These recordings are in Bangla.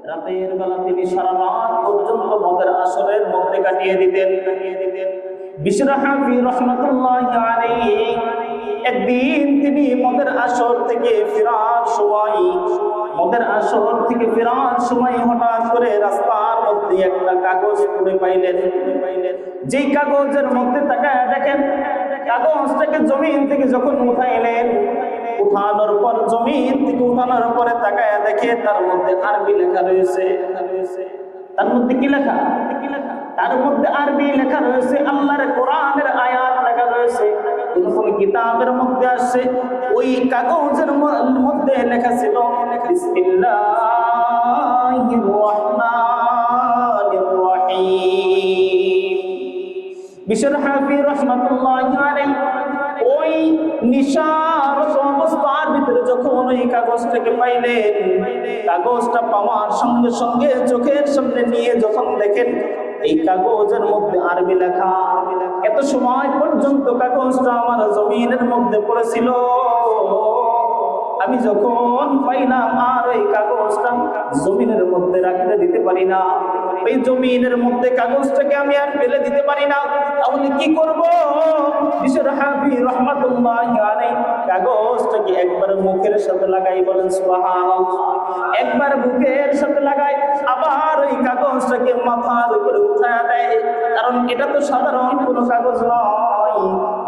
রাতের বেলা তিনি সারা রাত পর্যন্ত মদের আসরের মধ্যে কাটিয়ে দিতেন। বিশর হাফি রহমাতুল্লাহি আলাইহি একদিন তিনি মদের আসর থেকে ফেরার সময় হঠাৎ করে রাস্তার মধ্যে একটা কাগজ পড়ে পাইলেন। যেই কাগজের মধ্যে তাকায় দেখেন, কাগজটাকে জমিন থেকে যখন উঠাইলেন, উঠানোর পরে তাকায় দেখে তার মধ্যে আরবি লেখা রয়েছে। তার মধ্যে কি লেখা? তার মধ্যে আরবি লেখা রয়েছে, আল্লাহর কোরআনের আয়াত লেখা রয়েছে। কোন কিতাবের মধ্যে আসছে, ওই কাগজের মধ্যে লেখা ছিল বিসমিল্লাহির রহমানির রহিম। বিশর হাফি রাহমাতুল্লাহি আলাইহি ওই নিশারত অবস্থার ভিতরে যখন ওই কাগজটাকে পাইলেন, কাগজটা পাওয়ার সঙ্গে সঙ্গে চোখের সামনে নিয়ে যখন দেখেন এই কাগজের মধ্যে আরবি লেখা, এত সময় পর্যন্ত কাগজটা আমার জমিনের মধ্যে পড়েছিল, আমি যখন পাইলাম আর ওই কাগজটা জমিনের মধ্যে রাখতে দিতে পারি না, ওই জমিনের মধ্যে কাগজটাকে আমি আর ফেলে দিতে পারি না, তাহলে কি করব? বিশর হাফি রাহমাতুল্লাহি আলাইহি কাগজটাকে একবার মুখের সাথে লাগাই, বলেন সুবহানাল্লাহ, একবার বুকের সাথে লাগাই, আবার ওই কাগজটাকে মাথার উপরে উঠায় দেয়। কারণ এটা তো সাধারণ কোনো কাগজ নয়,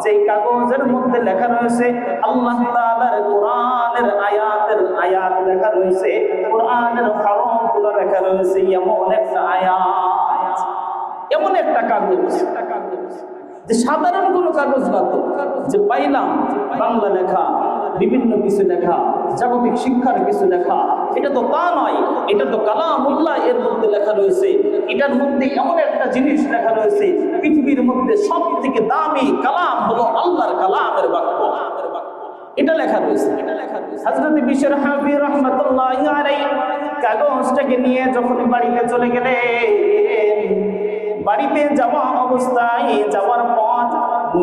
যে কাগজের মধ্যে লেখা রয়েছে আল্লাহ তাআলার কোরআনের আয়াত লেখা রয়েছে, কোরআনের হরফগুলো লেখা রয়েছে, এমন একটা আয়াত, এমন একটা কাগজ যে সাধারণ কোনো কাগজ না, তো যে পাইলাম বাংলা লেখা, বিভিন্ন কিছু লেখা, জাগতিক শিক্ষার কিছু লেখা, এটা তো তা নয়, এটা তো কালামুল্লাহ এর মধ্যে লেখা রয়েছে। এটার মধ্যে এমন একটা জিনিস লেখা রয়েছে, পৃথিবীর মধ্যে সব থেকে দামি কালাম হলো আল্লাহর কালামের বাক্য, এটা লেখা রয়েছে। হযরত বিশর হাফি রাহমাতুল্লাহি আলাইহি কাগজটাকে নিয়ে যখন বাড়িতে চলে গেলেন, বাড়িতে যাওয়া অবস্থায় যাওয়ার পথ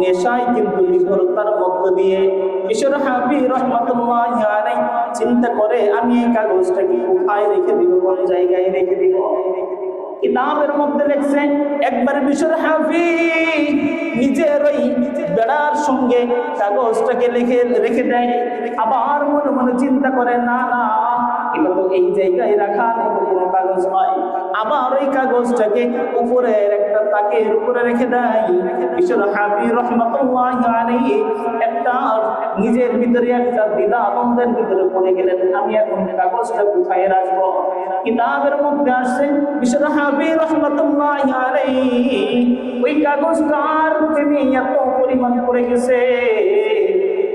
নেশায় কিন্তু নির্ভরতার মধ্য দিয়ে বিশর হাফি রাহমাতুল্লাহি আলাইহি চিন্তা করে, আমি এই কাগজটাকে কোথায় রেখে দিব, কোন জায়গায় রেখে দিব? কিতাবের মধ্যে লেখছে, একবার বিশর হাফি নিজের ওই বেড়ার সঙ্গে কাগজটাকে রেখে দেয়, আবার মনে মনে চিন্তা করে, না না, এটা তো এই জায়গায় রাখার মতো কোনো কাগজ নয়, আবার ওই কাগজটাকে উপরের একটা তাকের উপরে রেখে দেয়। বিশর হাফি রাহমাতুল্লাহি আলাইহি একটা নিজের ভিতরে একটা দ্বিধাদ্বন্দ্বের ভিতরে পড়ে গেলেন, আমি এখন কাগজটা কোথায় রাখবো? কিতাবের মধ্যে আসছে বিশর হাফি রাহমাতুল্লাহি আলাইহি ওই কাগজটার প্রেমে এত পরিমাণ পড়ে গেছে,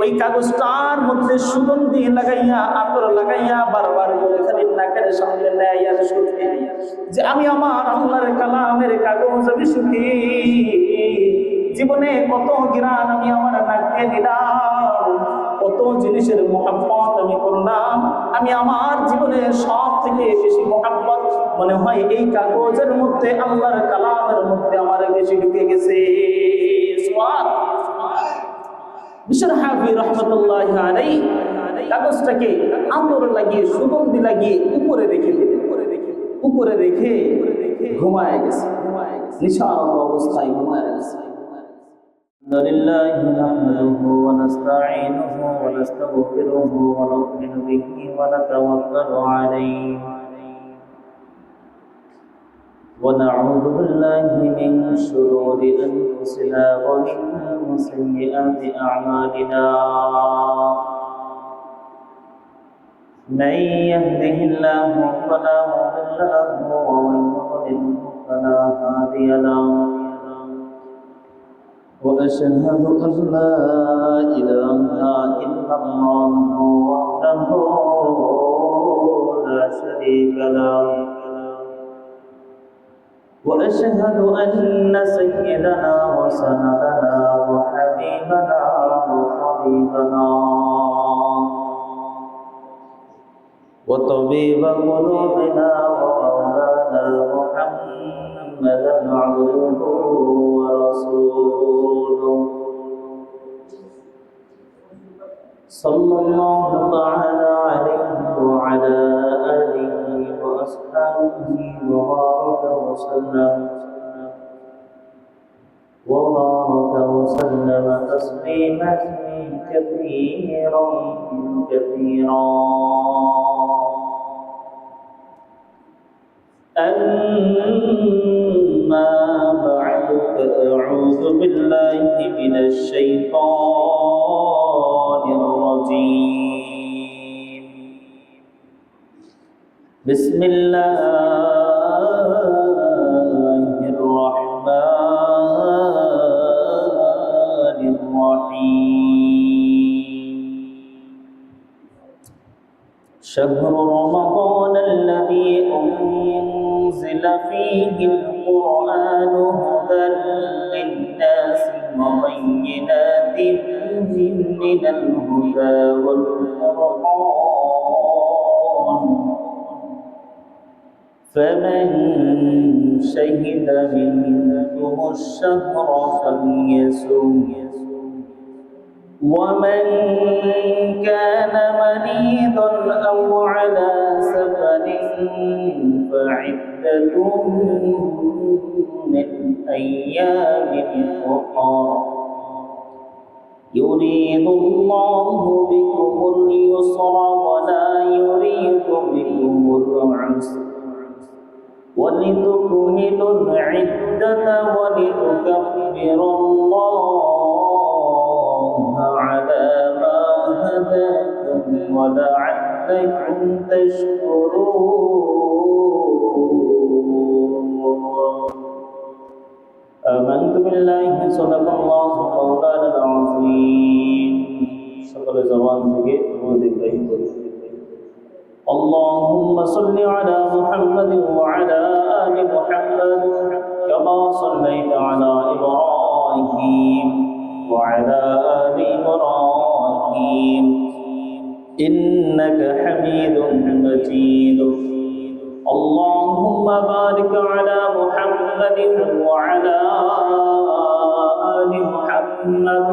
ওই কাগজটার মধ্যে সুগন্ধি লাগাইয়া, আতর লাগাইয়া বারবার বলে খালি নাকের সামনে নেয় আর সুখী, যে আমি আমার আল্লাহর কালামের কাগজ, আমি সুখী, জীবনে কত জ্ঞান আমি আমার নাকে দিলাম, কত জিনিসের মুহাব্বত আমি করলাম, আমি আমার জীবনের সব থেকে বেশি মুহাব্বত মনে হয় এই কাগজের মধ্যে, আল্লাহর কালামের মধ্যে আমার বেশি ঢুকে গেছে। বিশর হাফি রাহমাতুল্লাহি আলাইহি কাগজটাকে আতর লাগিয়ে, সুগন্ধি লাগিয়ে উপরে রেখে ঘুমায় গেছে, নিশারত অবস্থায় ঘুমায় গেছে। আলহামদুলিল্লাহি নাহমাদুহু ওয়া নাস্তাঈনুহু ওয়া নাস্তাগফিরুহু ওয়া নু'মিনু বিহি ওয়া নাতাওয়াক্কালু আলাইহি ونعوذ بالله من شرور أنفسنا ومن سيئات أعمالنا من يهده الله فلا مضل له ومن يضلل فلا هادي له وأشهد أن لا إله إلا الله وحده لا شريك له وأشهد أن سيدنا وسندنا وحبيبنا وطبيبنا وطبيب قلوبنا ومولانا محمدا عبده ورسوله صلى الله تعالى عليه وعلى آله وأصحابه وبارك وسلم تسليما كثيرا كثيرا. أما بعد فأعوذ بالله من الشيطان الرجيم. بسم الله الرحمن الرحيم. شهر رمضان الذي أنزل فيه القرآن هدى للناس وبينات من الهدى والفرقان، فمن شهد منكم الشهر فليصم، ومن كان مريضا أو على سفر فعدة من أيام أخرى، يريد الله بكم اليسر ولا يريد بكم العسر، ولتكملوا العدة ولتكبروا الله على ما هداكم ولعلكم تشكرون. آمنت بالله صدق الله مولانا العظيم. সকল জবান থেকে ইব্রাহিম اللهم صل على محمد وعلى آل محمد كما صليت على إبراهيم وعلى آل إبراهيم إنك حميد مجيد. اللهم بارك على محمد وعلى آل محمد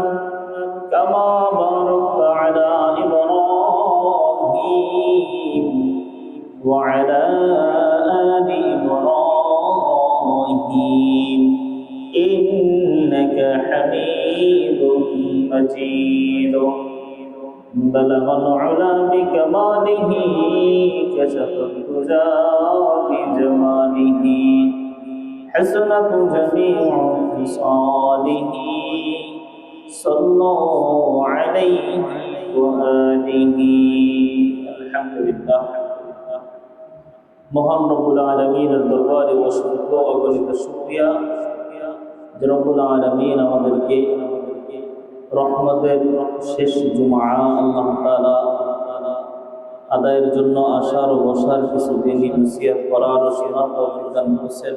كما باركت على إبراهيم وعلى آل إبراهيم إنك حميد مجيد. بلغ العلا بكماله كشف الدجى بجماله حسنت جميع خصاله صلوا عليه وآله. الحمد لله. মহান রব্বুল আলামিনের দরবারে অসংখ্য অগণিত শুকরিয়া যে রব্বুল আলামিন আমাদেরকে রহমতের শেষ জুমআ আল্লাহ তাআলা আদায়ের জন্য আসার ও বসার কিছু দিনই নসিহত করার ও শোনার তৌফিক দান করেছেন।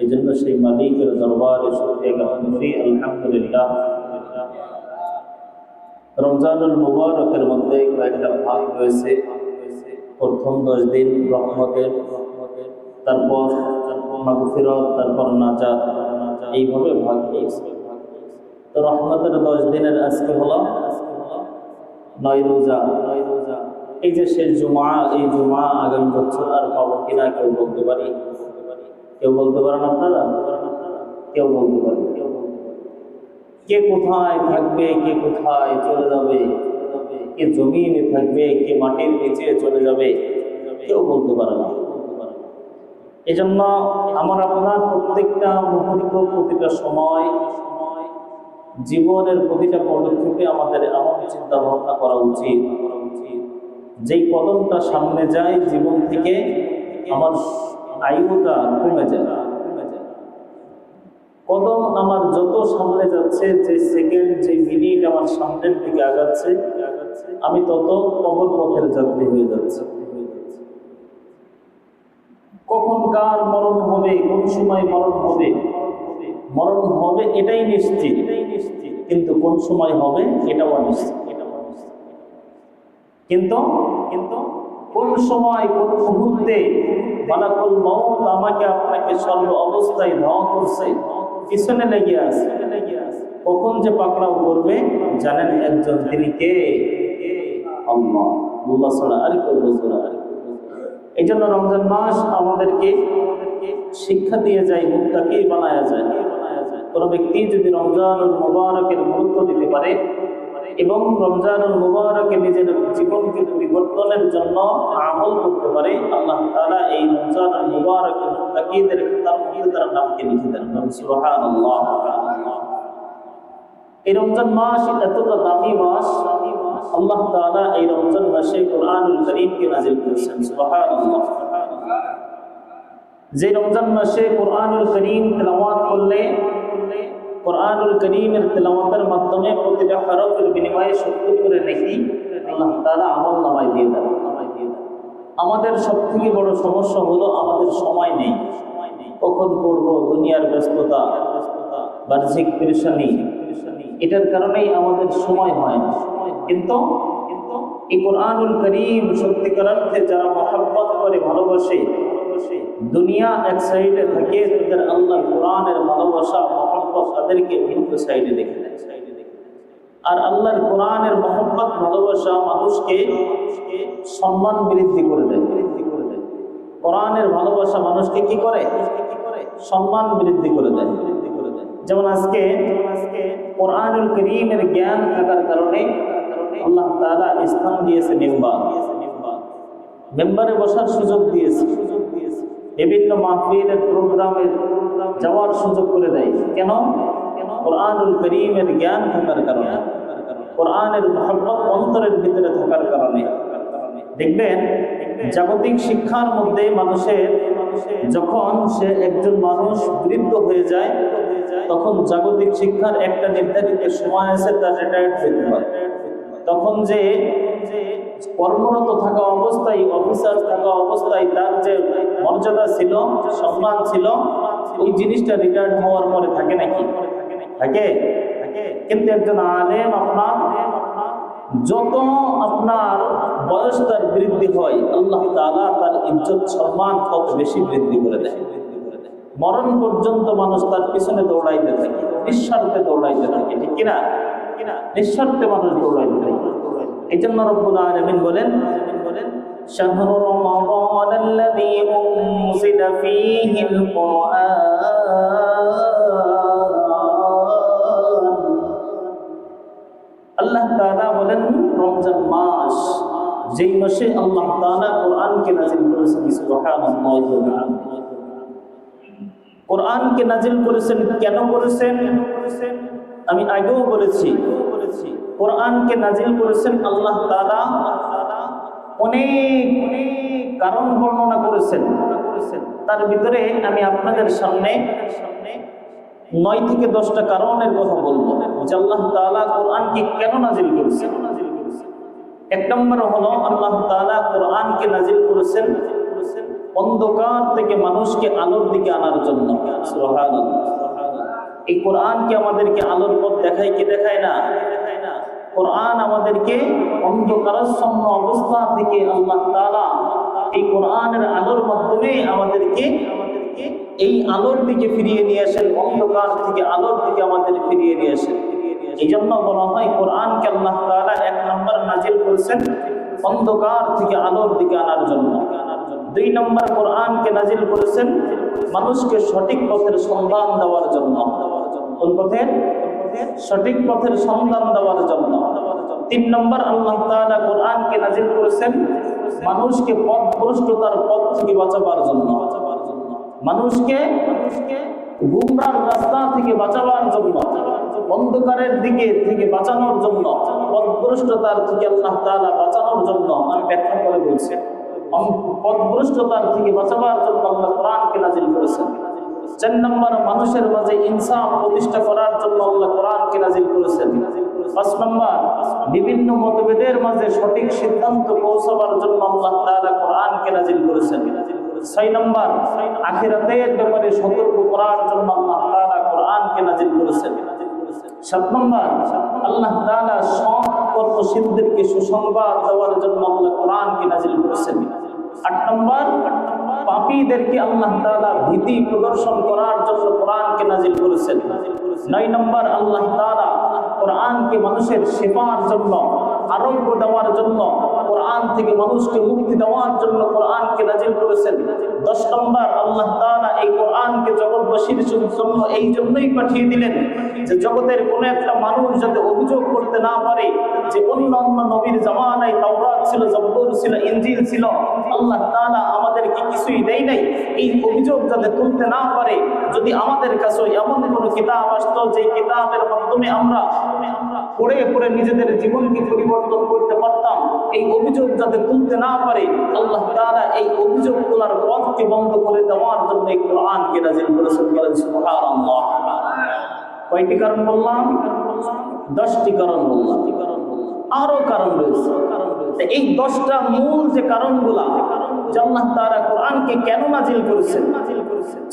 এই জন্য সেই মালিকের দরবারে শুকরিয়া জ্ঞাপন করি। আলহামদুলিল্লাহ। রমজানুল মুবারকের মধ্যে কয়েকটা ভাগ রয়েছে। প্রথম 10 দিন রহমতের, তারপর মাগফিরাত, তারপর নাজাত, এইভাবে ভাগ হয়েছে। তো রহমতের 10 দিনের আজকে হলো 9 রোজা। এই যে শেষ জুমা, এই জুমা আগামী বছর আর পাবো কিনা কেউ বলতে পারি? কেউ বলতে পারেন আপনারা? কেউ বলতে পারেন? কে কোথায় থাকবে, কে কোথায় চলে যাবে, কে জমিনে থাকবে, কে মাটির নিচে চলে যাবে, কেউ বলতে পারে না। এজন্য আমার আপনার প্রত্যেকটা মুহূর্ত, প্রতিটা সময়, জীবনের প্রতিটা পদক্ষেপে আমাদের এমন চিন্তা ভাবনা করা উচিত যেই কদমটা সামনে যায় জীবন থেকে আমার আয়ুটা কমে যায়। কদম আমার যত সামনে যাচ্ছে, যে সেকেন্ড, যে মিনিট আমার সামনের দিকে আগাচ্ছে, আমি তত কবর পথের যাত্রী হয়ে যাচ্ছে। কখন কার মরণ হবে, কোন সময় মরণ হবে, মরণ হবে এটাই নিশ্চিত, কিন্তু কোন সময় হবে এটাও অনিশ্চিত। কিন্তু কোন সময়, কোন মুহূর্তে মালাকুল মউত আমাকে আপনাকে সর্ব অবস্থায় ধাওয়া করছে, পিছনে লেগে আছে, কখন যে পাকড়াও করবে জানেন একজন, তিনি কে? আল্লাহ। আল্লাহ ছাড়া আর কেউ বুঝবে না। এই জন্য রমজান মাস আমাদেরকে শিক্ষা দিয়ে যায়, মুত্তাকি বানায়া যায়। কোনো ব্যক্তি যদি রমজানুল মুবারকের গুরুত্ব দিতে পারে এবং রমজানুল মুবারকে নিজের জীবনকে পরিবর্তনের জন্য আমল করতে পারে, আল্লাহ তাআলা এই রমজানুল মুবারকে মুত্তাকিদের খাতার মধ্যে তার নামকে লিখে দেন। সুবহানাল্লাহ। এই রমজান মাস এতটা দামি মাস, আল্লাহ তাআলা এই রমজান মাসে কোরআনুল কারীমকে নাযিল করেছেন। সুবহানাল্লাহ। যে রমজান মাসে কোরআনুল কারীম তেলাওয়াত করলে কোরআনুল কারীমের তেলাওয়াতের মাধ্যমে প্রতিটা হরফের বিনিময়ে 70 করে নেকি আল্লাহ তাআলা আমলনামায় দিয়ে দেন। আমাদের সবথেকে বড় সমস্যা হলো আমাদের সময় নেই। কখন পড়ব, দুনিয়ার ব্যস্ততা, বাহ্যিক পেরেশানি, এটার কারণেই আমাদের সময় হয় না। কিন্তু এই কোরআনুল কারীম সত্যিকার অর্থে যারা মহব্বত করে, ভালোবাসে, দুনিয়া এক সাইডে থাকে, তাদের আল্লাহ কোরআনের ভালোবাসা মহব্বত তাদেরকে ভিন্ন সাইডে রেখে দেয়। আর আল্লাহর কোরআনের মহব্বত ভালোবাসা মানুষকে সম্মান বৃদ্ধি করে দেয়। কোরআনের ভালোবাসা মানুষকে কি করে? সম্মান বৃদ্ধি করে দেয়। যেমন আজকে কোরআনুল কারীমের জ্ঞান থাকার কারণে আল্লাহ তাআলা স্থান দিয়েছে মেম্বারে বসার সুযোগ দিয়েছে, বিভিন্ন মাহফিলের প্রোগ্রামে যাওয়ার সুযোগ করে দেয়। কেন? কোরআনুল কারীমের জ্ঞান থাকার কারণে, কোরআনের মহব্বত অন্তরের ভিতরে থাকার কারণে। দেখবেন জাগতিক শিক্ষার মধ্যে মানুষের যখন সে একজন মানুষ বৃদ্ধ হয়ে যায়, তখন জাগতিক শিক্ষার একটা নির্ধারিত সময় আছে, তার রিটায়ার্ড হতে হয়। তখন যে কর্মরত থাকা অবস্থায়, অফিসার থাকা অবস্থায় তার যে মর্যাদা ছিল, সম্মান ছিল, ওই জিনিসটা রিটায়ার্ড হওয়ার পরে থাকে নাকি? থাকে। কিন্তু একজন আলেম আপনার যত আপনার বয়স তার বৃদ্ধি হয়, আল্লাহ তাআলা তার ইজ্জত সম্মান তত বেশি বৃদ্ধি করে দেয়। মরণ পর্যন্ত মানুষ তার পিছনে দৌড়াইতে থাকে, নিঃস্বার্থে দৌড়াইতে থাকে। ঠিক কিনা? নিঃস্বার্থে মানুষ দৌড়াইতে থাকে। এই জন্য রব্বুল আলামিন বলেন, শাহরু রমাদানাল্লাযী উনজিলা ফীহিল কুরআন। আল্লাহ তাআলা বলেন রমজান মাস, যেই মাসে আল্লাহ তাআলা কোরআনকে নাযিল করেছেন। সুবহানাল্লাহ। কোরআনকে নাযিল করেছেন কেন করেছেন? আমি আগেও বলেছি, কোরআনকে নাযিল করেছেন আল্লাহ তাআলা অনেক কারণ বর্ণনা করেছেন। তার ভিতরে আমি আপনাদের সামনে 9 থেকে 10টা কারণের কথা বলবো যে আল্লাহ তাআলা কোরআনকে কেন নাযিল করেছেন। 1 নম্বর হলো আল্লাহ তাআলা কোরআনকে নাযিল করেছেন অন্ধকার থেকে মানুষকে আলোর দিকে আনার জন্য। সুবহানাল্লাহ। এই কোরআনকে আমাদেরকে আলোর পথ দেখায় কি দেখায় না? কোরআন আমাদেরকে অন্ধকারাচ্ছন্ন অবস্থা থেকে আল্লাহ তাআলা এই কোরআনের আলোর মাধ্যমে আমাদেরকে এই আলোর দিকে ফিরিয়ে নিয়ে আসেন, অন্ধকার থেকে আলোর দিকে আমাদের ফিরিয়ে নিয়ে আসেন। এই জন্য বলা হয় কোরআনকে আল্লাহ তাআলা 1 নম্বর নাযিল করেছেন অন্ধকার থেকে আলোর দিকে আনার জন্য। 2 নম্বর কোরআনকে নাযিল করেছেন মানুষকে সঠিক পথের সন্ধান দেওয়ার জন্য। কোন পথের? সঠিক পথের সন্ধান দেওয়ার জন্য। 3 নম্বর আল্লাহ তাআলা কোরআনকে নাযিল করেছেন মানুষকে পথভ্রষ্টতার পথ থেকে বাঁচাবার জন্য, মানুষকে গুমরার রাস্তা থেকে বাঁচাবার জন্য, অন্ধকারের দিকে থেকে বাঁচানোর জন্য, পথভ্রষ্টতার থেকে আল্লাহ তাআলা বাঁচানোর জন্য। আমি ব্যাখ্যা করে বলছি, পথভ্রষ্টতার থেকে বাঁচাবার জন্য আল্লাহ কোরআনকে নাযিল করেছেন। 4 নম্বর মানুষের মাঝে ইনসাফ প্রতিষ্ঠা করার জন্য আল্লাহ কোরআনকে নাযিল করেছেন। 5 নম্বর বিভিন্ন মতভেদের মাঝে সঠিক সিদ্ধান্ত পৌঁছাবার জন্য আল্লাহ তাআলা কোরআনকে নাযিল করেছেন। 6 নম্বর আখিরাতের ব্যাপারে সতর্ক করার জন্য আল্লাহ তাআলা কোরআনকে নাযিল করেছেন। 7 নম্বর আল্লাহ তাআলা সৎ কর্মশীলদেরকে সুসংবাদ দেওয়ার জন্য আল্লাহ কোরআনকে নাযিল করেছেন। 8 নম্বর পাপীদেরকে আল্লাহ তাআলা ভীতি প্রদর্শন করার জন্য কোরআনকে নাযিল করেছেন। 9 নম্বর আল্লাহ তাআলা কোরআনকে মানুষের শিফার জন্য, আরোগ্য দেওয়ার জন্য কোরআন থেকে মানুষকে মুক্তি দেওয়ার জন্য কোরআনকে নাজিল করেছেন। 10 নম্বর, আল্লাহ তাআলা এই কোরআনকে জগৎবাসীর জন্য এই জন্যই পাঠিয়ে দিলেন যে জগতের কোনো একটা মানুষ যাতে অভিযোগ করতে না পারে যে অন্যান্য নবীর জামানায় তাওরাত ছিল, জবুর ছিল, ইনজিল ছিল, আল্লাহ তাআলা আমাদেরকে কিছুই দেয় নাই, এই অভিযোগ যাতে তুলতে না পারে। যদি আমাদের কাছে এমন কোনো কিতাব আসতো যে কিতাবের মাধ্যমে আমরা পড়ে পড়ে নিজেদের জীবনকে পরিবর্তন করতে পারতাম, এই অভিযোগ যাতে তুলতে না পারে, আল্লাহ তাআলা এই অভিযোগ তোলার পথকে বন্ধ করে দেওয়ার জন্য এই কোরআনকে নাযিল করেছেন। বলেন সুবহানাল্লাহ। কয়টি কারণ বললাম? 10টি কারণ বললাম। আরো কারণ রয়েছে। এই 10টা মূল যে কারণগুলা যে আল্লাহ তাআলা কোরআনকে কেন নাযিল করেছেন,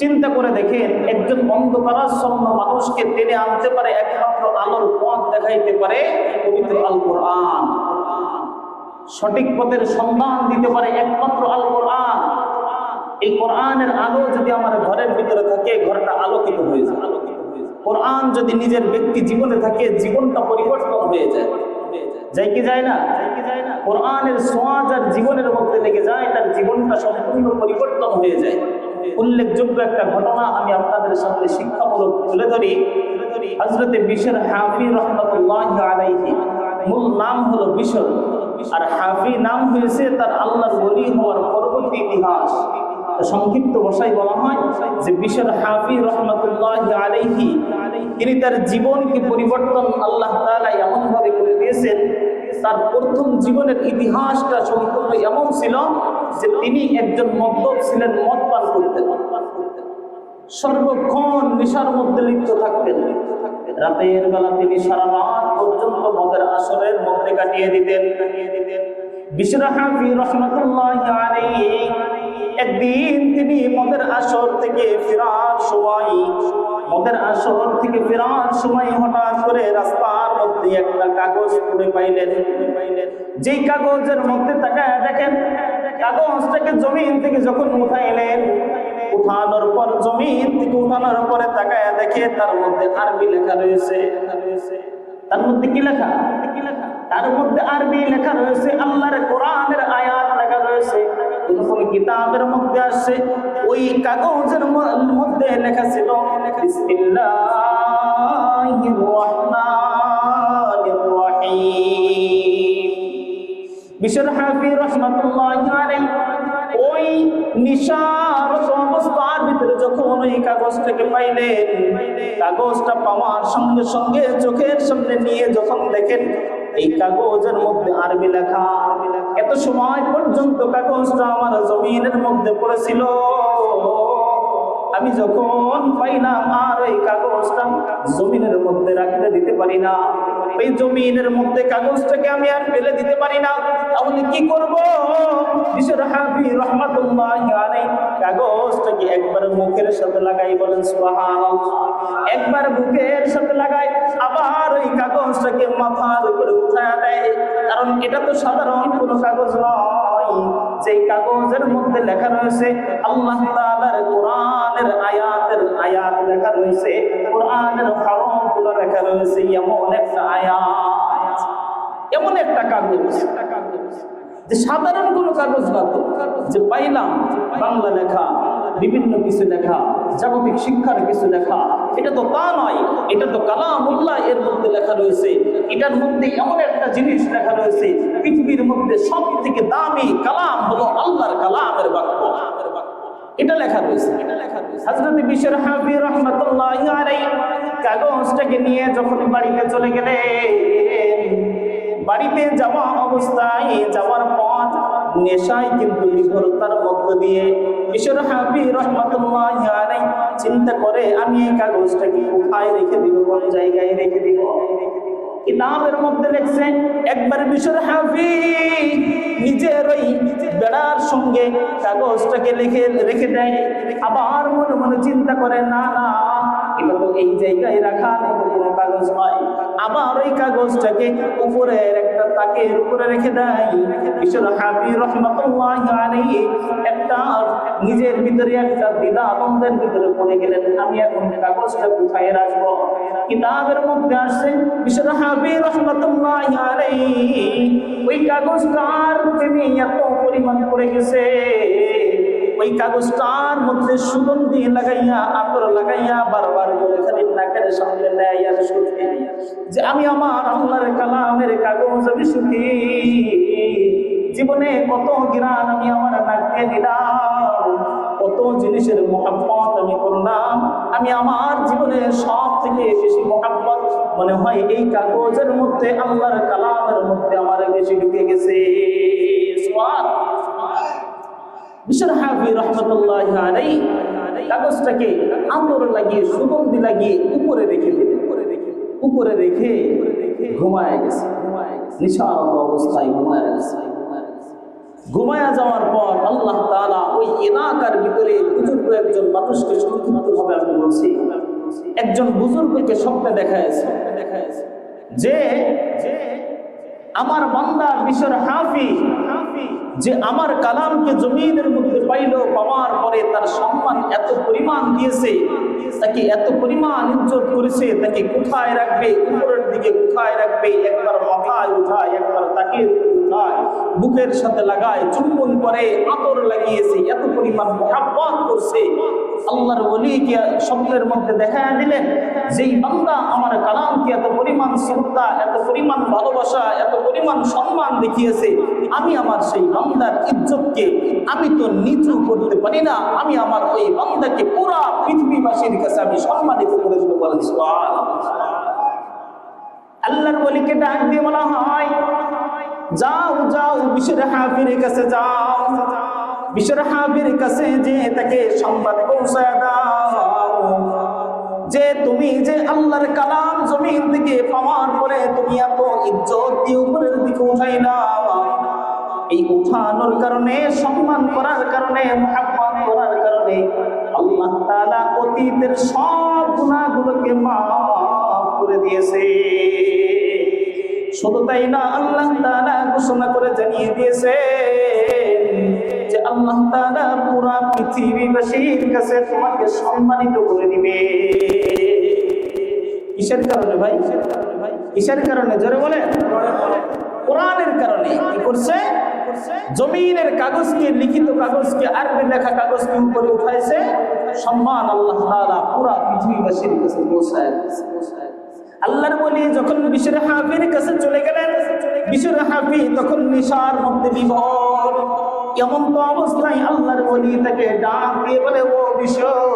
চিন্তা করে দেখেন। একজন অন্ধকারাচ্ছন্ন মানুষকে টেনে আনতে পারে, একমাত্র আলোর পথ দেখাইতে পারে পবিত্র আল কোরআন। সঠিক পথের সন্ধান দিতে পারে একমাত্র আল কোরআন। এই কোরআনের আলো যদি আমার ঘরের ভিতরে থাকে, ঘরটা আলোকিত হয়ে যায়। কোরআন যদি নিজের ব্যক্তি জীবনে থাকে, জীবনটা পরিবর্তন হয়ে যায়। যায় কি যায় না? কোরআনের ছোঁয়া যার জীবনের মধ্যে লেগে যায়, তার জীবনটা সম্পূর্ণ পরিবর্তন হয়ে যায়। উল্লেখযোগ্য একটা ঘটনা আমি আপনাদের সামনে শিক্ষামূলক তুলে ধরি। হযরতে বিশর হাফি রাহমাতুল্লাহি আলাইহি, মূল নাম হলো বিশর, আর হাফি নাম হয়েছে তার আল্লাহর ওলি হওয়ার পরবর্তী ইতিহাস। সংক্ষিপ্ত ভাষায় বলা হয় যে বিশর হাফি রাহমাতুল্লাহি আলাইহি, তিনি তার জীবনকে পরিবর্তন আল্লাহ তাআলা এমন ভাবে করে দিয়েছেন, তার প্রথম জীবনের ইতিহাসটা সম্পূর্ণ এমন ছিল যে তিনি একজন মদ্যপ ছিলেন, মদ পান করতেন, সর্বক্ষণ নেশার মধ্যে লিপ্ত থাকতেন। রাতের বেলা তিনি সারা রাত পর্যন্ত মদের আসরের মধ্যে কাটিয়ে দিতেন। বিশর হাফি রাহমাতুল্লাহি আলাইহি একদিন তিনি মদের আসর থেকে ফেরার সময় হঠাৎ করে রাস্তার মধ্যে একটা কাগজ পড়ে পাইলেন। যেই কাগজের মধ্যে তাকায় দেখেন, কাগজটাকে জমিন থেকে যখন উঠাইলেন, উঠানোর পর জমিন থেকে উঠানোর পরে তাকায় দেখে তার মধ্যে আরবি লেখা রয়েছে। তার মধ্যে কি লেখা? তার মধ্যে আরবি লেখা রয়েছে, আল্লাহর কোরআনের আয়াত লেখা রয়েছে। কোন কিতাবের মধ্যে আসছে, ওই কাগজের মধ্যে লেখা ছিল বিসমিল্লাহির রহমানির রহিম। বিশর হাফি রাহমাতুল্লাহি আলাইহি ওই নিশার অবস্থার ভিতরে যখন ওই কাগজটাকে পাইলেন, কাগজটা পাওয়ার সঙ্গে সঙ্গে চোখের সামনে নিয়ে যখন দেখেন এই কাগজের মধ্যে আরবি লেখা, এত সময় পর্যন্ত কাগজটা আমার জমিনের মধ্যে পড়েছিল, আমি যখন পাইলাম আর ওই কাগজটা জমিনের মধ্যে রাখতে দিতে পারি না, ওই জমিনের মধ্যে কাগজটাকে আমি আর ফেলে দিতে পারি না, তাহলে কি করব? বিশর হাফি রাহমাতুল্লাহি আলাইহি কাগজটাকে একবার মুখের সাথে লাগাই, বলেন সুবহানাল্লাহ, একবার বুকের সাথে লাগাই, আবার ওই কাগজটাকে মাথার উপরে উঠায় দেয়। কারণ এটা তো সাধারণ কোনো কাগজ নয়, যেই কাগজের মধ্যে লেখা রয়েছে আল্লাহ তাআলার কোরআনের আয়াত লেখা রয়েছে, কোরআনের হরফগুলো লেখা রয়েছে, এমন একটা আয়াত, এমন একটা কাগজ যে সাধারণ কোনো কাগজ না, তো যে পাইলাম বাংলা লেখা, বিভিন্ন কিছু লেখা, জাগতিক শিক্ষার কিছু লেখা, এটা তো তা নয়, এটা তো কালামুল্লাহ এর মধ্যে লেখা রয়েছে। এটার মধ্যে এমন একটা জিনিস লেখা রয়েছে, পৃথিবীর মধ্যে সব থেকে দামি কালাম হলো আল্লাহর কালামের বাক্য, এটা লেখা রয়েছে। হযরত বিশর হাফি রাহমাতুল্লাহি আলাইহি কাগজটাকে নিয়ে যখন বাড়িতে চলে গেলেন, বাড়িতে যাওয়া অবস্থায় যাওয়ার পথ নেশায় কিন্তু বিভোরতার মধ্য দিয়ে বিশর হাফি রাহমাতুল্লাহি আলাইহি চিন্তা করে, আমি এই কাগজটাকে কোথায় রেখে দিব, কোন জায়গায় রেখে দিব? কিতাবের মধ্যে লেখছে, একবার বিশর হাফি নিজের ওই বেড়ার সঙ্গে কাগজটাকে রেখে দেয়, আবার মনে মনে চিন্তা করে, না না, এটা তো এই জায়গায় রাখার মতো কোনো কাগজ নয়। আবার ওই কাগজটাকে উপরের একটা তাকের উপরে রেখে দেয়। বিশ্বনবী হাবিব রাহমাতুল্লাহি আলাইহি একটা নিজের ভিতরে একটা দ্বিধা দ্বন্দ্বের ভিতরে পড়ে গেলেন, আমি এখন কাগজটা কোথায় রাখবো। কিতাবের মধ্যে আসছে বিশ্বনবী হাবিব রাহমাতুল্লাহি আলাইহি ওই কাগজটার প্রেমে এত পরিমাণ পড়ে গেছে, ওই কাগজটার মধ্যে সুগন্ধি লাগাইয়া আতর লাগাইয়া বারবার বলে খালি নাকের সামনে নেয় আর শুনতে যে আমি আমার আল্লাহর কালামের কাগজ আমি শুনি। জীবনে কত জ্ঞান আমি আমার নাকে দিলাম, কত জিনিসের মোহাব্বত আমি করলাম, আমি আমার জীবনে সব থেকে বেশি মোহাব্বত মনে হয় এই কাগজের মধ্যে, আল্লাহর কালামের মধ্যে আমার বেশি ঢুকে গেছে। বিশ্বনবী হাবিব রাহমাতুল্লাহি আলাইহি কাগজটাকে আতর লাগিয়ে সুগন্ধি লাগিয়ে উপরে রেখে ঘুমায় গেছে। নিশান্ত অবস্থায় ঘুমায় গেছে। ঘুমায়া যাওয়ার পর আল্লাহ তাআলা ওই এলাকার ভিতরে বুজুর্গ একজন মানুষকে, সংক্ষিপ্তভাবে আমি বলছি, একজন বুজুর্গকে স্বপ্নে দেখাইছে যে আমার বান্দা বিশর হাফিজ যে আমার কালামকে জমিনের মধ্যে পাইল, পাওয়ার পরে তার সম্মান এত পরিমাণ দিয়েছে, তাকে এত পরিমাণ ইজ্জত করেছে, তাকে কোথায় রাখবে, উপরের দিকে কোথায় রাখবে, একবার মাথায় উঠায়, একবার তাকে উঠায়, বুকের সাথে লাগায়, চুম্বন করে, আতর লাগিয়েছে, এত পরিমাণ মুহাব্বত করছে। আল্লাহর ওলিকে স্বপ্নের মধ্যে দেখায়া দিলেন যেই বান্দা আমার কালামকে এত পরিমাণ শ্রদ্ধা, এত পরিমাণ ভালোবাসা, এত পরিমাণ সম্মান দেখিয়েছে, আমি আমার সেই বান্দার ইজ্জতকে আমি তো নিচু করতে পারি না, আমি আমার ওই বান্দাকে পুরা পৃথিবীবাসীর কাছে আমি সম্মানিত করে দেবো। বলেন সুবহানাল্লাহ। আল্লাহর ওলিকে ডাক দিয়ে বলা হয় যাও যাও বিশর হাফিরের কাছে যাও, বিশর হাফিরের কাছে যে তাকে সংবাদ পৌঁছায় দাও যে তুমি যে আল্লাহর কালাম জমিন থেকে পাওয়ার পরে তুমি এত ইজ্জত দিয়ে উপরের দিকে উঠাই নাও, এই উঠানোর কারণে, সম্মান করার কারণে, মুহাব্বত করার কারণে আল্লাহ তাআলা অতীতের সব গুনাহগুলোকে মাফ করে দিয়েছে। শুধু তাই না, আল্লাহ তাআলা ঘোষণা করে জানিয়ে দিয়েছে যে আল্লাহ তাআলা পুরা পৃথিবীবাসীর কাছে তোমাকে সম্মানিত করে দিবে। কিসের কারণে ভাই? কিসের কারণে? জোরে বলেন। কোরআনের কারণে। কি করছে? জমিনের কাগজকে, লিখিত কাগজকে, আরবি লেখা কাগজকে উপরে উঠাইছে, সম্মান আল্লাহ তাআলা পুরা পৃথিবীবাসীর কাছে পৌঁছায়। আল্লাহর ওলি যখন বিশর হাফির কাছে চলে গেলেন, বিশর হাফি তখন নিশার মধ্যে বিভোর। এমন তো অবস্থায় আল্লাহর ওলি তাকে ডাক দিয়ে বলে, ও বিশর,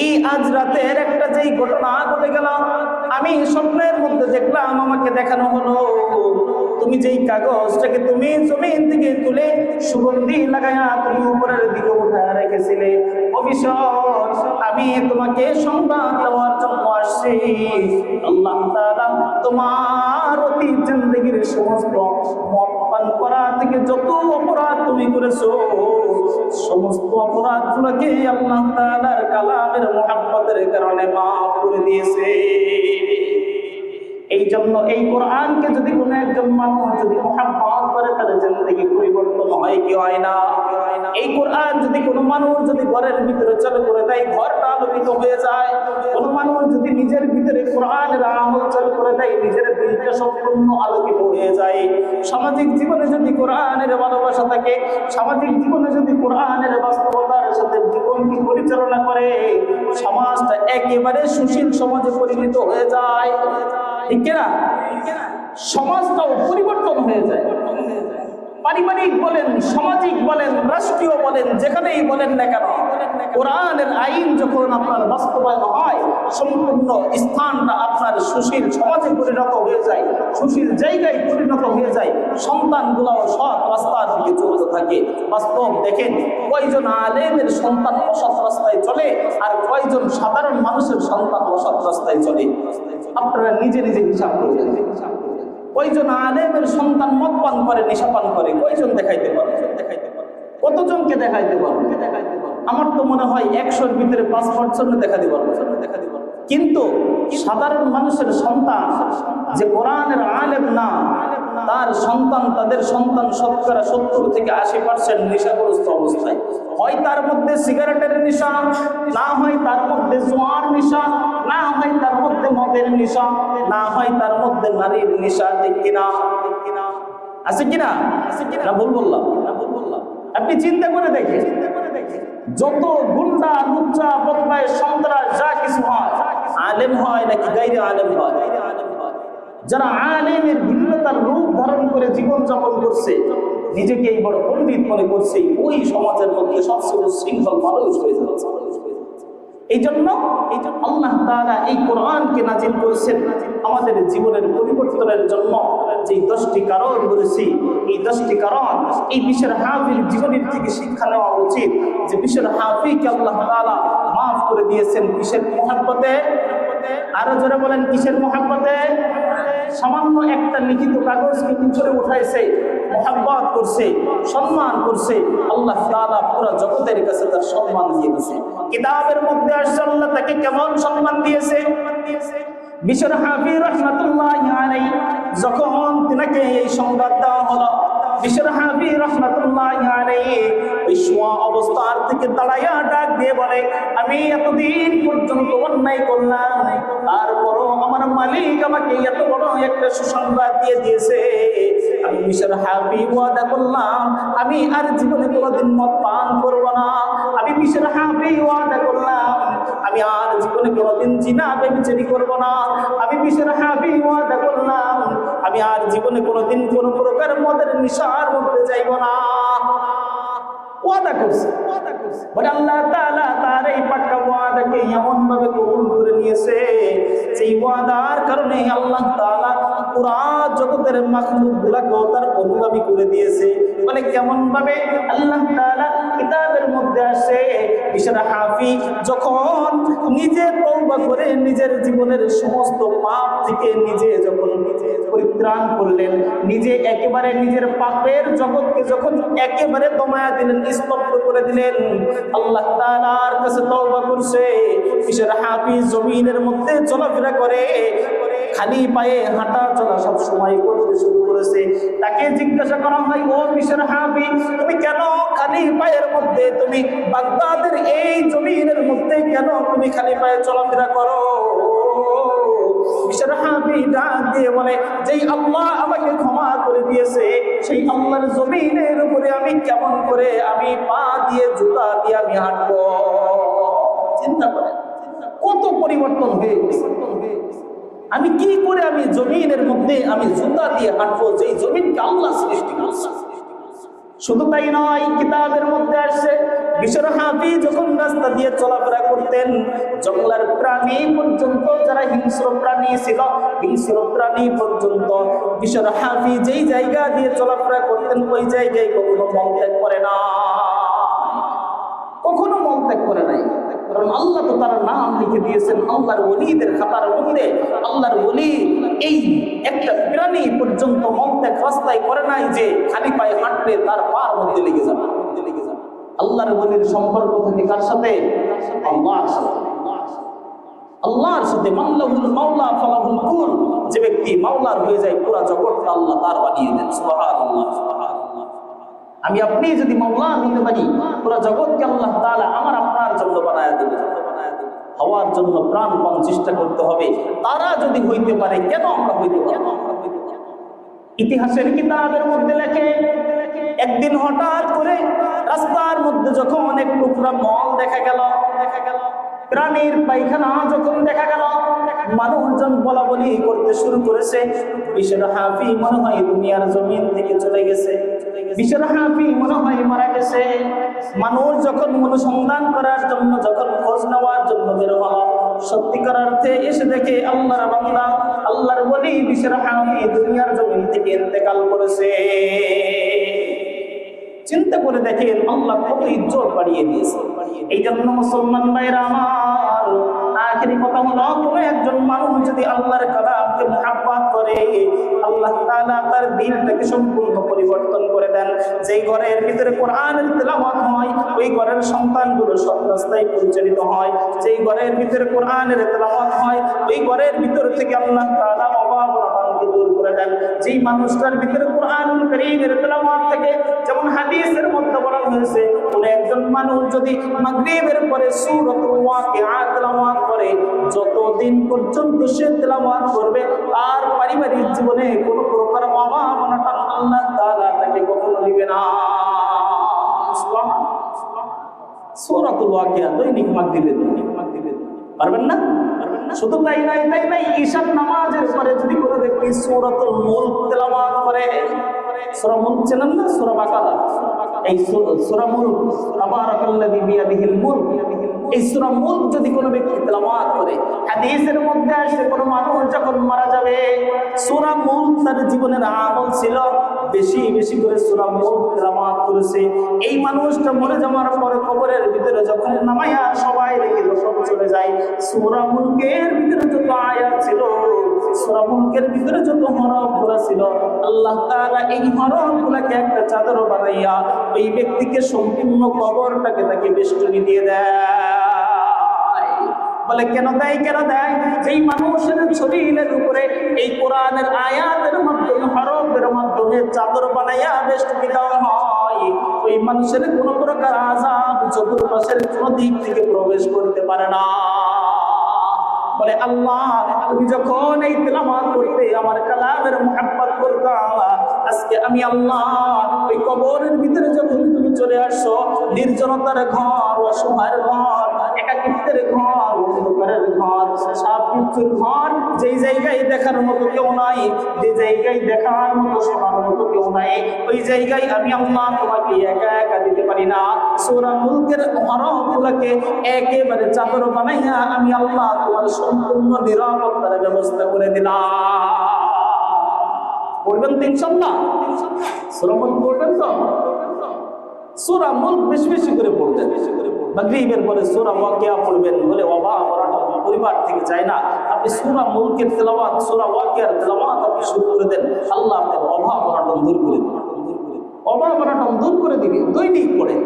এই আজ রাতের একটা যেই ঘটনা ঘটে গেল, আমি স্বপ্নের মধ্যে দেখলাম, আমাকে দেখানো হলো তুমি যেই কাগজটাকে তুমি জমিন থেকে তুলে সুগন্ধি লাগায়া তুমি উপরের দিকে উঠায় রেখেছিলে, অবিশ্বাস আমি তোমাকে সংবাদ দেওয়ার জন্য আসছি। আল্লাহ তাআলা তোমার অতীত জিন্দেগির সমস্ত মদ পান করা থেকে যত অপরাধ তুমি করেছো, সমস্ত অপরাধগুলোকে আল্লাহ তাআলার কালামের মুহাব্বতের কারণে মাফ করে দিয়েছে। এই জন্য এই কোরআনকে যদি কোনো একজন মানুষ যদি মুহাব্বত করে, তার জিন্দেগি পরিবর্তন হয় কি হয় না? এই কোরআন যদি কোনো মানুষ যদি ঘরের ভিতরে চালু করে দেয়, ঘরটা আলোকিত হয়ে যায়। কোনো মানুষ যদি নিজের ভিতরে কোরআনের আমল চালু করে দেয়, নিজের দিলটা সম্পূর্ণ আলোকিত হয়ে যায়। সামাজিক জীবনে যদি কোরআনের ভালোবাসা থাকে, সামাজিক জীবনে যদি কোরআনের বাস্তবতার সাথে জীবনকে পরিচালনা করে, সমাজটা একেবারে সুশীল সমাজে পরিণত হয়ে যায়। ঠিক কিনা? সমাজটাও পরিবর্তন হয়ে যায়। পারিবারিক বলেন, সামাজিক বলেন, রাষ্ট্রীয় বলেন, যেখানেই বলেন না কেন, কোরআনের আইন যখন আপনার বাস্তবায়ন হয়, সম্পূর্ণ স্থানটা আপনার সুশীল সমাজে পরিণত হয়ে যায়, সুশীল জায়গায় পরিণত হয়ে যায়। সন্তানগুলোও সৎ রাস্তার দিকে চলতে থাকে। বাস্তব দেখেন, কয়জন আলেমের সন্তান অসৎ রাস্তায় চলে, আর কয়জন সাধারণ মানুষের সন্তান অসৎ রাস্তায় চলে। আপনারা নিজে নিজে হিসাব করবেন। কয়জন আলেমের সন্তান মদ পান করে, নেশা পান করে, কয়জন দেখাইতে পারে? কতজনকে দেখাইতে পারবো? আমার তো মনে হয় 100-র ভিতরে 5% দেখাতে পারবো। কিন্তু সাধারণ মানুষের সন্তান যে কোরআনের আলেম না, তার সন্তান, তাদের সন্তান শতকরা 70-80% নেশাগ্রস্ত অবস্থায়। হয় তার মধ্যে সিগারেটের নেশা, না হয় তার মধ্যে জোয়ার নেশা, না হয় তার মধ্যে মদের নেশা, না হয় তার মধ্যে নারীর নেশা। ঠিক কিনা? আছে কিনা? না ভুল বললাম? আপনি চিন্তা করে দেখেন, যত গুন্ডা লুচ্চা বদমাইশ সন্ত্রাস যা কিছু হয়, আলেম হয় নাকি গায়রে আলেম হয়? যারা আলেমের ভিন্নতার রূপ ধারণ করে জীবন যাপন করছে, নিজেকে এই বড় পণ্ডিত মনে করছে, ওই সমাজের মধ্যে সবচেয়ে শৃঙ্খল মানুষ হয়ে যাচ্ছে। এই জন্য আল্লাহ তাআলা এই কোরআনকে নাজিল করেছেন আমাদের জীবনের পরিবর্তনের জন্য। যে 10টি কারণ বলেছি, এই 10টি কারণ এই বিশ্বের হাফির জীবনের থেকে শিক্ষা নেওয়া উচিত। যে বিশ্বের হাফিকে আল্লাহ তাআলা মাফ করে দিয়েছেন কিসের মহব্বতে? আরো জোরে বলেন, কিসের মহব্বতে? সামান্য একটা লিখিত কাগজকে উপরে উঠাইছে, মহব্বত করছে, সম্মান করছে। আল্লাহ তাআলা পুরো জগতের কাছে তার সম্মান দিয়ে দিয়েছে। কিতাবের মধ্যে আসছে আল্লাহ তাকে কেমন সম্মান দিয়েছে। বিশ্বর হাফি রাহমাতুল্লাহি আলাইহি যখন তিনাকে এই সংবাদ দেওয়া হলো, বিশ্বর হাফি রাহমাতুল্লাহি আলাইহি ওই শোয়া অবস্থার থেকে দাঁড়াইয়া ডাক দিয়ে বলে, আমি এতদিন পর্যন্ত অন্যায় করলাম, তারপরও আমার মালিক আমাকে এত বড় একটা সুসংবাদ দিয়ে দিয়েছে। আমি বিশ্বর হাফি ওয়াদা করলাম আমি আর জীবনে কোনোদিন মদ পান করবো না। আমি বিশ্বর হাফি ওয়াদা করলাম আমি আর জীবনে কোনোদিন জিনা ব্যভিচারী করবো না। আমি বিশ্বর হাফি ওয়াদা করলাম আমি আর জীবনে কোনোদিন কোনো প্রকার মদের নেশার মধ্যে যাইব না। ওয়াদা করছে। বলে আল্লাহ তাআলা তার এই পাক্কা ওয়াদাকে এমন ভাবে কবুল করে নিয়েছে, সেই ওয়াদার কারণে আল্লাহ তাআলা পুরা জগতের মাখলুকগুলোকে তার অনুগামী করে দিয়েছে। মানে কেমন ভাবে? আল্লাহ তাআলা কিতাবের মধ্যে আসে, বিশ্বর হাফি যখন নিজে তওবা করে নিজের জীবনের সমস্ত পাপ থেকে নিজে পরিত্রাণ করলেন, নিজে একেবারে নিজের পাপের জগৎকে যখন একেবারে দমায়া দিলেন, স্তব্ধ করে দিলেন, আল্লাহ তাআলার কাছে তওবা করছে। বিশ্বর হাফি জমিনের মধ্যে চলাফেরা করে, খালি পায়ে হাঁটা চলা সব সময় করতে শুরু করেছে। তাকে জিজ্ঞাসা করা হয়, ও বিশ্বর হাফি, তুমি কেন খালি পায়ের মধ্যে, তুমি বাগদাদের এই জমিনের মধ্যে কেন তুমি খালি পায়ে চলাফেরা করো? বিশ্বর হাফি ডাক দিয়ে বলে, যেই আল্লাহ আমাকে ক্ষমা করে দিয়েছে, সেই আল্লাহর জমিনের উপরে আমি কেমন করে আমি পা দিয়ে জুতা দিয়ে আমি হাঁটবো? চিন্তা করে কত পরিবর্তন হয়ে গেছে। আমি কি করে আমি জমিনের মধ্যে আমি জুতা দিয়ে হাঁটবো, যেই জমিনকে আল্লাহ সৃষ্টি করেছে। শুধু তাই নয়, কিতাবের মধ্যে আসছে বিশ্বর হাফি যখন রাস্তা দিয়ে চলাফেরা করতেন, জঙ্গলের প্রাণী পর্যন্ত যারা হিংস্র প্রাণী ছিল, হিংস্র প্রাণী পর্যন্ত বিশ্বর হাফি যেই জায়গা দিয়ে চলাফেরা করতেন, ওই জায়গায় কখনো মলত্যাগ করে না, কখনো মলত্যাগ করে নাই। কারণ আল্লাহ তো তার নাম লিখে দিয়েছেন আল্লাহর ওলিদের খাতার মধ্যে। আল্লাহর ওলি এই একটা প্রাণী পর্যন্ত মলত্যাগ রাস্তায় করে নাই যে খালি পায়ে হাঁটলে তার পার মধ্যে লেগে যাবে। আল্লাহর ওলির সম্পর্ক থাকে কার সাথে? আল্লাহর সাথে। আল্লাহর সাথে মাল্লাহুল মাওলা ফালাহুল কুন, যে ব্যক্তি মাওলার হয়ে যায় পুরা জগৎটা আল্লাহ তার বানিয়ে দেন। সুবহানাল্লাহ, সুবহানাল্লাহ। আমি আপনি যদি মাওলার হতে পারি, পুরা জগৎকে আল্লাহ তাআলা আমার আপনার জন্য বানায়া দেবে। হওয়ার জন্য প্রাণপণ চেষ্টা করতে হবে। তারা যদি হইতে পারে, কেন আমরা হইতে পারবো? ইতিহাসের কিতাবের মধ্যে লেখে, একদিন হঠাৎ করে রাস্তার মধ্যে যখন অনেক টুকরা মল দেখা গেল, প্রাণীর পায়খানা যখন দেখা গেল, মানুষজন বলা বলি করতে শুরু করেছে, বিশ্বর হাফি মনে হয় দুনিয়ার জমিন থেকে চলে গেছে, বিশ্বর হাফি মনে হয় মারা গেছে। মানুষ যখন অনুসন্ধান করার জন্য, যখন খোঁজ নেওয়ার জন্য বের হলো, সত্যিকার অর্থে এসে দেখে আল্লাহর বান্দা, আল্লাহর ওলি বিশ্বর হাফি দুনিয়ার জমিন থেকে ইন্তেকাল করেছে। চিন্তা করে দেখেন আল্লাহ কত ইজ্জত বাড়িয়ে দিয়েছে। এই জন্য মুসলমান ভাইরা আমার, আখেরি কথা হলো, কোনো একজন মানুষ যদি আল্লাহর কালামকে মুহাব্বত করে, আল্লাহ তাআলা তার দিলটাকে সম্পূর্ণ পরিবর্তন করে দেন। যেই ঘরের ভিতরে কোরআনের তেলাওয়াত হয়, ওই ঘরের সন্তানগুলো সৎ রাস্তায় পরিচালিত হয়। যেই ঘরের ভিতরে কোরআনের তেলাওয়াত হয়, ওই ঘরের ভিতর থেকে আল্লাহ তাআলা অভাব অনটনকে দূর করে দেন। যেই মানুষটার ভিতরে কোরআনুল কারীমের তেলাওয়াত থাকে, যেমন হাদিসের মধ্যে বলা হয়েছে, কোন একজন মানুষ যদি মাগরিবের পরে সূরাতুল ওয়াকিআ তেলাওয়াত করে, যতদিন পর্যন্ত সে তেলাওয়াত করবে, তার পারিবারিক জীবনে কোনো প্রকার অভাব অনটন আল্লাহ তাআলা তাকে কখনো দিবে না। সূরাতুল ওয়াকিআ দৈনিক মাগরিবে পারবেন না? শুধু তাই নাই, ঈশার নামাজের পরে যদি কোনো ব্যক্তি সূরাতুল মুলক তেলাওয়াত করে, সূরা মুলক চেনেন না? সূরা বাকারা, এই সূরা মুলক, তাবারাকাল্লাযী বিয়াদিহিল মুলক, এই সূরা মুলক যদি কোনো ব্যক্তি তেলাওয়াত করে, হাদিসের মধ্যে আসে কোনো মানুষ যখন মারা যাবে, সূরা মুলক তার জীবনের আমল ছিল, বেশি বেশি করে সূরা মুলক তেলাওয়াত করেছে। এই মানুষটা মরে যাওয়ার পরে কবরের ভিতরে যখন নামায়া সবাই রেখে যখন চলে যায়, সূরা মুলকের ভিতরে যত আয়াত ছিল, সূরা মুলকের ভিতরে যত হরফগুলো ছিল, আল্লাহ তাআলা এই হরফগুলোকে একটা চাদর বানাইয়া ওই ব্যক্তিকে সম্পূর্ণ কবরটাকে তাকে বেষ্টনী দিয়ে দেয়। বলে কেন দেয়? যেই মানুষের শরীরের উপরে এই কোরআনের আয়াতের মাধ্যমে, হরফের মাধ্যমে চাদর বানাইয়া বেষ্টনী দেওয়া হয়, ওই মানুষের কোনো প্রকার আযাব চতুর্পাশের কোনো দিক থেকে প্রবেশ করতে পারে না। বলে আল্লাহ, তুমি যখন এই তেলাওয়াত করতে আমার কালামের মুহাব্বত করতাম, আজকে আমি আল্লাহ ওই কবরের ভিতরে যখন তুমি চলে আসছো, নির্জনতার ঘর, অসহায়ের ঘর, একাকিত্বের ঘর, অন্ধকারের ঘর, সাপ বিচ্ছুর ঘর, যেই জায়গায় দেখার মতো কেউ নাই, যে জায়গায় দেখার মতো শোনার মতো কেউ নাই, ওই জায়গায় আমি আল্লাহ তোমাকে একা একা দিতে পারি না। সূরা মুলকের হরফগুলোকে একেবারে চাদর বানাইয়া আমি আল্লাহ তোমার সম্পূর্ণ নিরাপত্তার ব্যবস্থা করে দিলাম। পড়বেন তো ইনশাআল্লাহ? সূরা মুলক পড়বেন তো? সূরা মুলক বেশি বেশি করে পড়বেন। মাগরিবের পরে সূরা ওয়াকিয়া পড়বেন, বলে অভাব অনটন পরিবার থেকে যায় না। আপনি সূরা মুলকের তেলাওয়াত, সূরা ওয়াকিয়ার তেলাওয়াত আপনি শুরু করে দেন, আল্লাহ আপনার অভাব অনটন দূর করে দিবেন। অভাব অনটন দূর করে দিবে দৈনিক পড়ে।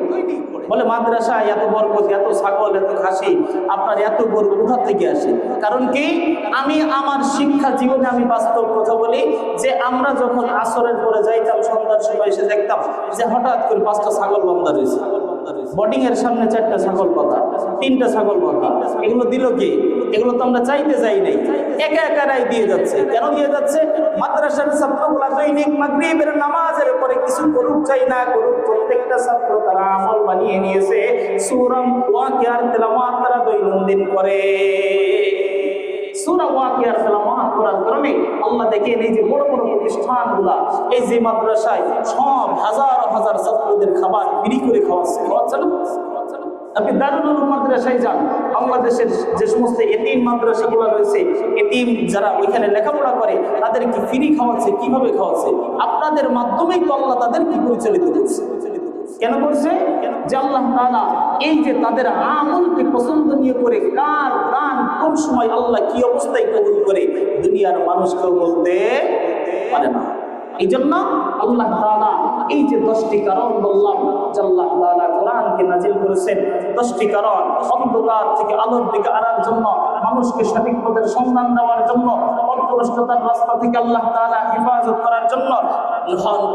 বলে মাদ্রাসায় এত বরকত, এত ছাগল, এত খাসি, আপনার এত গরু কোথা থেকে আসে? কারণ কি, আমি আমার শিক্ষা জীবনে আমি বাস্তব কথা বলি, যে আমরা যখন আসরের পরে যাইতাম, সন্ধ্যার সময় এসে দেখতাম যে হঠাৎ করে 5টা ছাগল বান্ধা রয়েছে, বোর্ডিং এর সামনে 4টা ছাগল বাঁধা, 3টা ছাগল বাঁধা। এগুলো দিল কে? এগুলো তো আমরা চাইতে যাই নাই, একা একারাই দিয়ে যাচ্ছে। কেন দিয়ে যাচ্ছে? মাদ্রাসার ছাত্রগুলা দৈনিক মাগরিবের নামাজের পরে কিছু করুক চাই না করুক, প্রত্যেকটা ছাত্র তারা আমল বানিয়ে নিয়েছে সূরা ওয়াকিয়ার তেলাওয়াত তারা দৈনন্দিন করে। সূরা ওয়াকিয়ার তেলাওয়াত করার কারণে আল্লাহ দেখেন এই যে বড় বড় প্রতিষ্ঠানগুলা, এই যে মাদ্রাসায় সব হাজার হাজার ছাত্রদের খাবার ফ্রি করে খাওয়াচ্ছে না? আপনি দারুল উলুম মাদ্রাসায় যান, বাংলাদেশের যে সমস্ত এতিম মাদ্রাসাগুলো রয়েছে, এতিম যারা ওইখানে লেখাপড়া করে তাদেরকে ফ্রি খাওয়াচ্ছে। কিভাবে খাওয়াচ্ছে? আপনাদের মাধ্যমেই তো আল্লাহ তাদেরকে পরিচালিত করছে। কেন করছে? যে আল্লাহ তাআলা এই যে তাদের আমলকে পছন্দনীয় করে কার প্রাণ কোন সময় আল্লাহ কি অবস্থায় কবুল করে দুনিয়ার মানুষকেও বলতে পারে না। এই জন্য আল্লাহ তাআলা এই যে 10টি কারণ বললাম, যে আল্লাহ তাআলা কোরআনকে নাজিল করেছেন, 10টি কারণ অন্ধকার থেকে আলোর দিকে আনার জন্য, মানুষকে সঠিক পথের সন্ধান দেওয়ার জন্য, পথভ্রষ্টতার রাস্তা থেকে আল্লাহ তাআলা হেফাজত করার জন্য,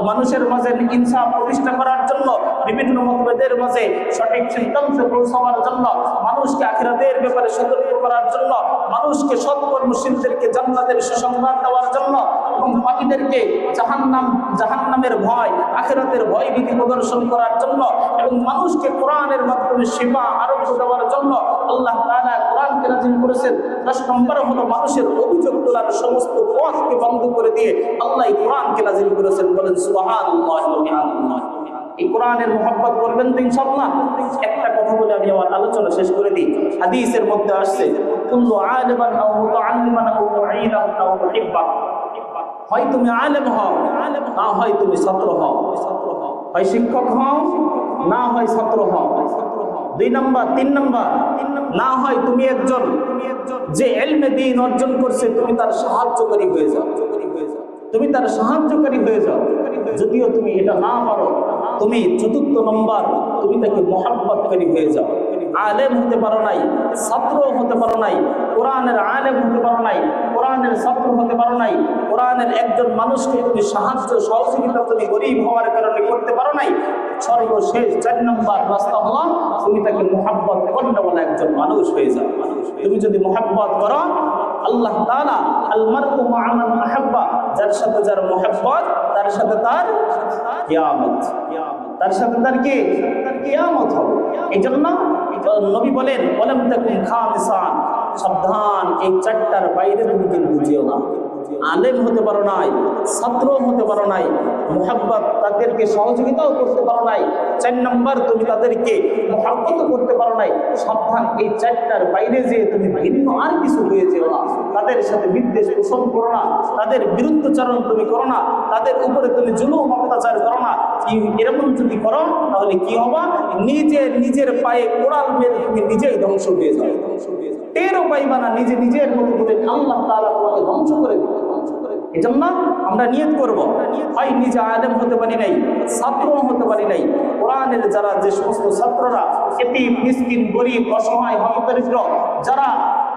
মানুষের মাঝে ইনসাফ প্রতিষ্ঠা করার জন্য, বিভিন্ন মতভেদের মাঝে সঠিক সিদ্ধান্তে পৌঁছাবার জন্য, মানুষকে আখিরাতের ব্যাপারে সতর্ক করার জন্য, মানুষকে সৎকর্মশীলদেরকে জান্নাতের সুসংবাদ দেওয়ার জন্য, এবং বাকিদেরকে জাহান্নামের ভয়, আখিরাতের ভয় ভীতি প্রদর্শন করার জন্য, এবং মানুষকে কোরআনের মাধ্যমে সেবা আরোগ্য দেওয়ার জন্য আল্লাহ তাআলা কোরআনকে নাযিল করেছেন। 10 নম্বর হলো মানুষের অভিযোগ তোলার সমস্ত পথকে বন্ধ করে দিয়ে আল্লাহ কোরআনকে নাযিল করেছেন। বলেন সুবহানাল্লাহ ওয়া বিহামদিহি। এই কোরআনের মুহাব্বত করবেন তো ইনশাআল্লাহ। একটা কথা বলে আমি আমার আলোচনা শেষ করে দিই। হাদিসের মধ্যে আসছে, কুল্লু আলিমান আও মুতাআল্লিমান আও মুঈদান আও মুহিব্বান, হয় তুমি আলেম হও, না হয় তুমি ছাত্র হও, হয় শিক্ষক হও, না হয় ছাত্র হও। 2 নাম্বার 3 নাম্বার না হয় তুমি একজন যে ইলমে দ্বীন অর্জন করছে তুমি তার সাহায্যকারী হয়ে যাও, তুমি তার সাহায্যকারী হয়ে যাও। যদিও তুমি এটা না পারো, তুমি 4th নম্বর তুমি তাকে মুহাব্বতকারী হয়ে যাও। আলেম হতে পারো নাই, ছাত্র হতে পারো নাই, কোরআনের আলেম হতে পারো নাই, কোরআনের ছাত্র হতে পারো নাই, কোরআনের একজন মানুষকে তুমি সাহায্য সহযোগিতা তুমি গরিব হওয়ার কারণে করতে পারো নাই, সর্বশেষ 4 নম্বর রাস্তা হলো তুমি তাকে মুহাব্বত করনেওয়ালা একজন মানুষ হয়ে যাও। তুমি যদি মুহাব্বত করো, আল্লাহ তাআলা আল মারউ মা'a মান আহাব্বা, যার সাথে যার মুহাব্বত তার সাথে তার কিয়ামত, তার সাথে তার কি কিয়ামত হবে। এইজন্য নবী বলেন ওয়ালাম তাকুন খামিসান, সাবধান এই 4টার বাইরে তুমি কিন্তু যেও না। আলেম হতে পারো নাই, ছাত্র হতে পারো নাই, মুহাব্বত তাদেরকে সহযোগিতাও করতে পারো নাই, 4 নম্বর তুমি তাদেরকে মুহাব্বত করতে পারো নাই। সাবধান এই 4টার বাইরে যে তুমি ভিন্ন আর কিছু হয়ে যেও না। তাদের সাথে বিদ্বেষ পোষণ করো না, তাদের বিরুদ্ধচারণ তুমি করো না, তাদের উপরে তুমি জুলুম অত্যাচার করো না। এরকম যদি করো তাহলে কি হবে? নিজের পায়ে কোড়াল মেরে তুমি নিজেই ধ্বংস হয়ে যাবে। টেরও পাইবা না, নিজের মতো করে আল্লাহ তাআলা তোমাকে ধ্বংস করে দিবে। এজন্য আমরা নিয়ত করব, হয় নিজে আলেম হতে পারি নাই, ছাত্র হতে পারি নাই, কোরআনের যারা যে সমস্ত ছাত্ররা এতিম মিসকিন গরিব অসহায় হতদরিদ্র যারা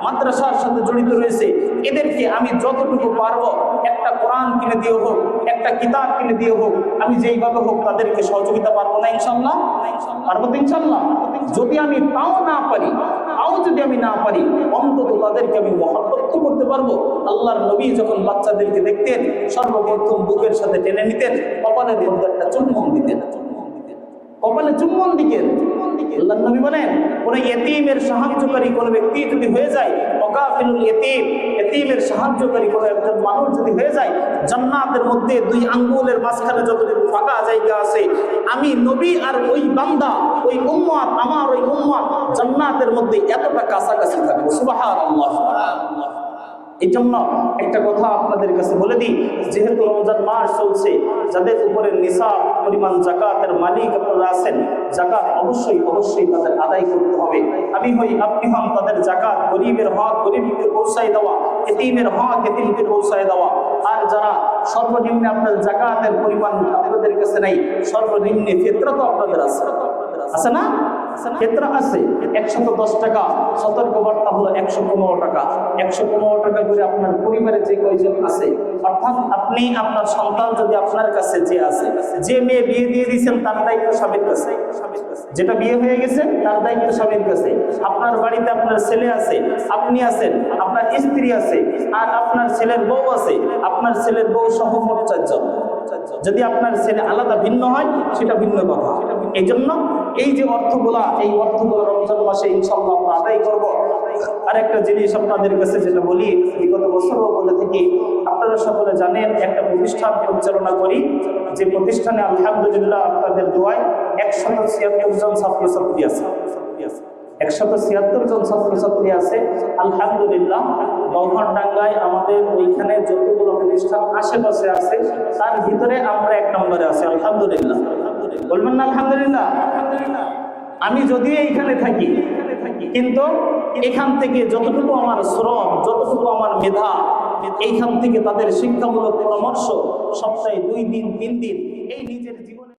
মাদ্রাসার সাথে জড়িত রয়েছে, এদেরকে আমি যতটুকু পারবো একটা কোরআন কিনে দিয়ে হোক, একটা কিতাব কিনে দিয়ে হোক, আমি যেইভাবে হোক তাদেরকে সহযোগিতা পারবো না ইনশাআল্লাহ? পারবো তো ইনশাআল্লাহ? যদি আমি তাও না পারি, যদি আমি না পারি, অন্তত তাদেরকে আমি মুহাব্বত করতে পারবো। আল্লাহর নবী যখন বাচ্চাদেরকে দেখতেন সর্বপ্রথম বুকের সাথে টেনে নিতেন, কপালের মধ্যে একটা চুম্বন দিতেন, কপালে চুম্বন দিতেন। আল্লাহর নবী বলেন কোন ইতিমের সাহায্যকারী কোন ব্যক্তি যদি হয়ে যায়, ওয়াকাফিলুল ইতিম, ইতিমের সাহায্যকারী কোন একজন মানুষ যদি হয়ে যায়, জান্নাতের মধ্যে 2 আঙ্গুলের মাঝখানে যতটুকু ফাঁকা জায়গা আছে, আমি নবী আর ওই বান্দা ওই উম্মত, আমার ওই উম্মত জান্নাতের মধ্যে এতটা কাছাকাছি থাকবে। সুবহানাল্লাহ। এই জন্য একটা কথা আপনাদের কাছে বলে দিই, যেহেতু রমজান মাস চলছে, যাদের উপরে নিসাব পরিমাণ যাকাতের মালিক আপনারা আছেন, যাকাত অবশ্যই তাদের আদায় করতে হবে। আমি হই, আপনি হন, তাদের যাকাত গরিবের হক গরিবকে পৌঁছায় দেওয়া, এতিমের হক এতিমকে পৌঁছায় দেওয়া। আর যারা সর্বনিম্নে আপনার যাকাতের পরিমাণ আপনাদের কাছে নাই, সর্বনিম্নে ফিতরা তো আপনাদের আছে না? ফিতরা আছে 110 টাকা, সতর্কবার্তা হলো 115 টাকা। 115 টাকা করে আপনার পরিবারে যে কয়জন আছে, অর্থাৎ আপনি আপনার সন্তান যদি আপনার কাছে যে আছে, যে মেয়ে বিয়ে দিয়ে দিয়েছেন তার দায়িত্ব স্বামীর কাছে, যেটা বিয়ে হয়ে গেছে তার দায়িত্ব স্বামীর কাছে। আপনার বাড়িতে আপনার ছেলে আছে, আপনি আছেন, আপনার স্ত্রী আছে, আর আপনার ছেলের বউ আছে, আপনার ছেলের বউ সহ মোট 4 জন। যদি আপনার ছেলে আলাদা ভিন্ন হয় সেটা ভিন্ন কথা। এই জন্য এই যে অর্থগুলা, এই অর্থগুলো রমজান মাসে ইনশাআল্লাহ আমরা আদায় করব। আর একটা জিনিস আপনাদের কাছে যেটা বলি, বিগত বছরও বলে থাকি, আপনারা সকলে জানেন একটা প্রতিষ্ঠান পরিচালনা করি, যে প্রতিষ্ঠানে আলহামদুলিল্লাহ আপনাদের দোয়ায় 176 জন ছাত্রছাত্রী আছে, 176 জন ছাত্রছাত্রী আছে আলহামদুলিল্লাহ। গৌহারডাঙ্গায় আমাদের ওইখানে যতগুলো প্রতিষ্ঠান আশেপাশে আছে তার ভিতরে আমরা 1 নম্বরে আছি আলহামদুলিল্লাহ। বলবেন না আলহামদুলিল্লাহ? আমি যদিও এইখানে থাকি, কিন্তু এখান থেকে যতটুকু আমার শ্রম, যতটুকু আমার মেধা, এইখান থেকে তাদের শিক্ষামূলক পরামর্শ সপ্তাহে 2 দিন 3 দিন এই নিজের জীবনে